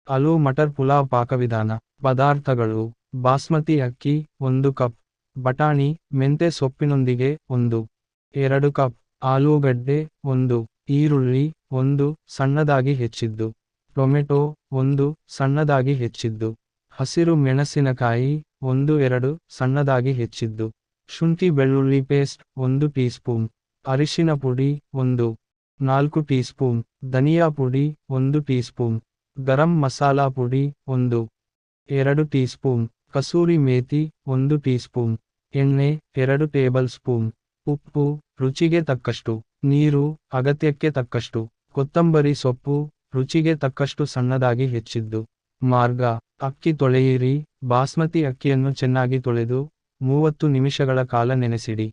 ಆಲೂ ಮಟರ್ ಪುಲಾವ್ ಪಾಕವಿಧಾನ. ಪದಾರ್ಥಗಳು: ಬಾಸ್ಮತಿ ಅಕ್ಕಿ 1 ಕಪ್, ಬಟಾಣಿ ಮೆಂತೆ ಸೊಪ್ಪಿನೊಂದಿಗೆ 1-2 ಕಪ್, ಆಲೂಗಡ್ಡೆ 1, ಈರುಳ್ಳಿ 1 ಸಣ್ಣದಾಗಿ ಹೆಚ್ಚಿದ್ದು, ಟೊಮೆಟೊ 1 ಸಣ್ಣದಾಗಿ ಹೆಚ್ಚಿದ್ದು, ಹಸಿರು ಮೆಣಸಿನಕಾಯಿ 1-2 ಸಣ್ಣದಾಗಿ ಹೆಚ್ಚಿದ್ದು, ಶುಂಠಿ ಬೆಳ್ಳುಳ್ಳಿ ಪೇಸ್ಟ್ 1 ಟೀ ಸ್ಪೂನ್, ಅರಿಶಿನ ಪುಡಿ 1-4 ಟೀ ಸ್ಪೂನ್, ಧನಿಯಾ ಪುಡಿ 1 ಟೀ ಸ್ಪೂನ್, ಗರಂ ಮಸಾಲಾ ಪುಡಿ 1-2 tea spoon, kasuri methi 1 tea spoon, ಎಣ್ಣೆ 2 ಟೇಬಲ್ ಸ್ಪೂನ್, ಉಪ್ಪು ರುಚಿಗೆ ತಕ್ಕಷ್ಟು, ನೀರು ಅಗತ್ಯಕ್ಕೆ ತಕ್ಕಷ್ಟು, ಕೊತ್ತಂಬರಿ ಸೊಪ್ಪು ರುಚಿಗೆ ತಕ್ಕಷ್ಟು ಸಣ್ಣದಾಗಿ ಹೆಚ್ಚಿದ್ದು. ಮಾರ್ಗ: ಅಕ್ಕಿ ತೊಳೆಯಿರಿ. ಬಾಸ್ಮತಿ ಅಕ್ಕಿಯನ್ನು ಚೆನ್ನಾಗಿ ತೊಳೆದು 30 ನಿಮಿಷಗಳ ಕಾಲ ನೆನೆಸಿಡಿ.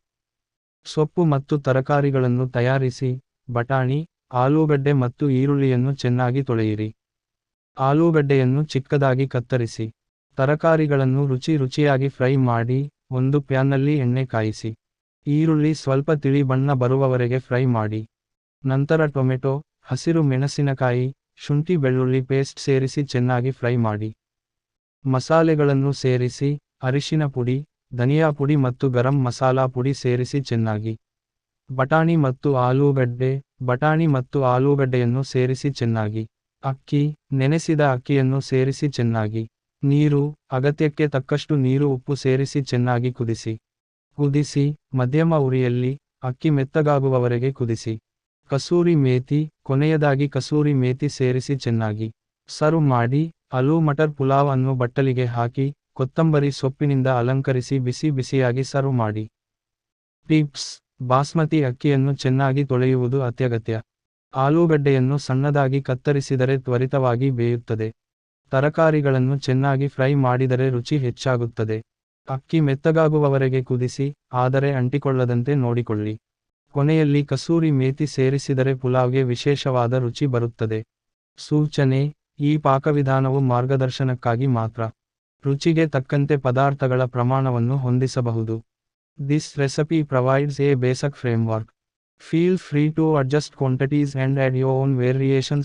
ಸೊಪ್ಪು ಮತ್ತು ತರಕಾರಿಗಳನ್ನು ತಯಾರಿಸಿ: ಬಟಾಣಿ, ಆಲೂಗಡ್ಡೆ ಮತ್ತು ಈರುಳ್ಳಿಯನ್ನು ಚೆನ್ನಾಗಿ ತೊಳೆಯಿರಿ. ಆಲೂಗಡ್ಡೆಯನ್ನು ಚಿಕ್ಕದಾಗಿ ಕತ್ತರಿಸಿ. ತರಕಾರಿಗಳನ್ನು ರುಚಿಯಾಗಿ ಫ್ರೈ ಮಾಡಿ. ಒಂದು ಪ್ಯಾನ್ನಲ್ಲಿ ಎಣ್ಣೆ ಕಾಯಿಸಿ. ಈರುಳ್ಳಿ ಸ್ವಲ್ಪ ತಿಳಿ ಬಣ್ಣ ಬರುವವರೆಗೆ ಫ್ರೈ ಮಾಡಿ. ನಂತರ ಟೊಮೆಟೊ, ಹಸಿರು ಮೆಣಸಿನಕಾಯಿ, ಶುಂಠಿ ಬೆಳ್ಳುಳ್ಳಿ ಪೇಸ್ಟ್ ಸೇರಿಸಿ ಚೆನ್ನಾಗಿ ಫ್ರೈ ಮಾಡಿ. ಮಸಾಲೆಗಳನ್ನು ಸೇರಿಸಿ: ಅರಿಶಿನ ಪುಡಿ, ಧನಿಯಾ ಪುಡಿ ಮತ್ತು ಗರಂ ಮಸಾಲಾ ಪುಡಿ ಸೇರಿಸಿ ಚೆನ್ನಾಗಿ. ಬಟಾಣಿ ಮತ್ತು ಆಲೂಗಡ್ಡೆಯನ್ನು ಸೇರಿಸಿ ಚೆನ್ನಾಗಿ. ಅಕ್ಕಿ, ನೆನೆಸಿದ ಅಕ್ಕಿಯನ್ನು ಸೇರಿಸಿ ಚೆನ್ನಾಗಿ. ನೀರು ಅಗತ್ಯಕ್ಕೆ ತಕ್ಕಷ್ಟು ನೀರು, ಉಪ್ಪು ಸೇರಿಸಿ ಚೆನ್ನಾಗಿ ಕುದಿಸಿ. ಮಧ್ಯಮ ಉರಿಯಲ್ಲಿ ಅಕ್ಕಿ ಮೆತ್ತಗಾಗುವವರೆಗೆ ಕುದಿಸಿ. ಕಸೂರಿ ಮೇಥಿ, ಕೊನೆಯದಾಗಿ ಕಸೂರಿ ಮೇಥಿ ಸೇರಿಸಿ ಚೆನ್ನಾಗಿ ಸರ್ವ್ ಮಾಡಿ. ಆಲೂ ಮಟರ್ ಪುಲಾವ್ ಅನ್ನು ಬಟ್ಟಲಿಗೆ ಹಾಕಿ, ಕೊತ್ತಂಬರಿ ಸೊಪ್ಪಿನಿಂದ ಅಲಂಕರಿಸಿ ಬಿಸಿ ಬಿಸಿಯಾಗಿ ಸರ್ವ್ ಮಾಡಿ. ಟಿಪ್ಸ್: ಬಾಸ್ಮತಿ ಅಕ್ಕಿಯನ್ನು ಚೆನ್ನಾಗಿ ತೊಳೆಯುವುದು ಅತ್ಯಗತ್ಯ. ಆಲೂಗಡ್ಡೆಯನ್ನು ಸಣ್ಣದಾಗಿ ಕತ್ತರಿಸಿದರೆ ತ್ವರಿತವಾಗಿ ಬೇಯುತ್ತದೆ. ತರಕಾರಿಗಳನ್ನು ಚೆನ್ನಾಗಿ ಫ್ರೈ ಮಾಡಿದರೆ ರುಚಿ ಹೆಚ್ಚಾಗುತ್ತದೆ. ಅಕ್ಕಿ ಮೆತ್ತಗಾಗುವವರೆಗೆ ಕುದಿಸಿ, ಆದರೆ ಅಂಟಿಕೊಳ್ಳದಂತೆ ನೋಡಿಕೊಳ್ಳಿ. ಕೊನೆಯಲ್ಲಿ ಕಸೂರಿ ಮೇಥಿ ಸೇರಿಸಿದರೆ ಪುಲಾವ್ಗೆ ವಿಶೇಷವಾದ ರುಚಿ ಬರುತ್ತದೆ. ಸೂಚನೆ: ಈ ಪಾಕವಿಧಾನವು ಮಾರ್ಗದರ್ಶನಕ್ಕಾಗಿ ಮಾತ್ರ. ರುಚಿಗೆ ತಕ್ಕಂತೆ ಪದಾರ್ಥಗಳ ಪ್ರಮಾಣವನ್ನು ಹೊಂದಿಸಬಹುದು. This recipe provides a basic framework. Feel free to adjust quantities and add your own variations.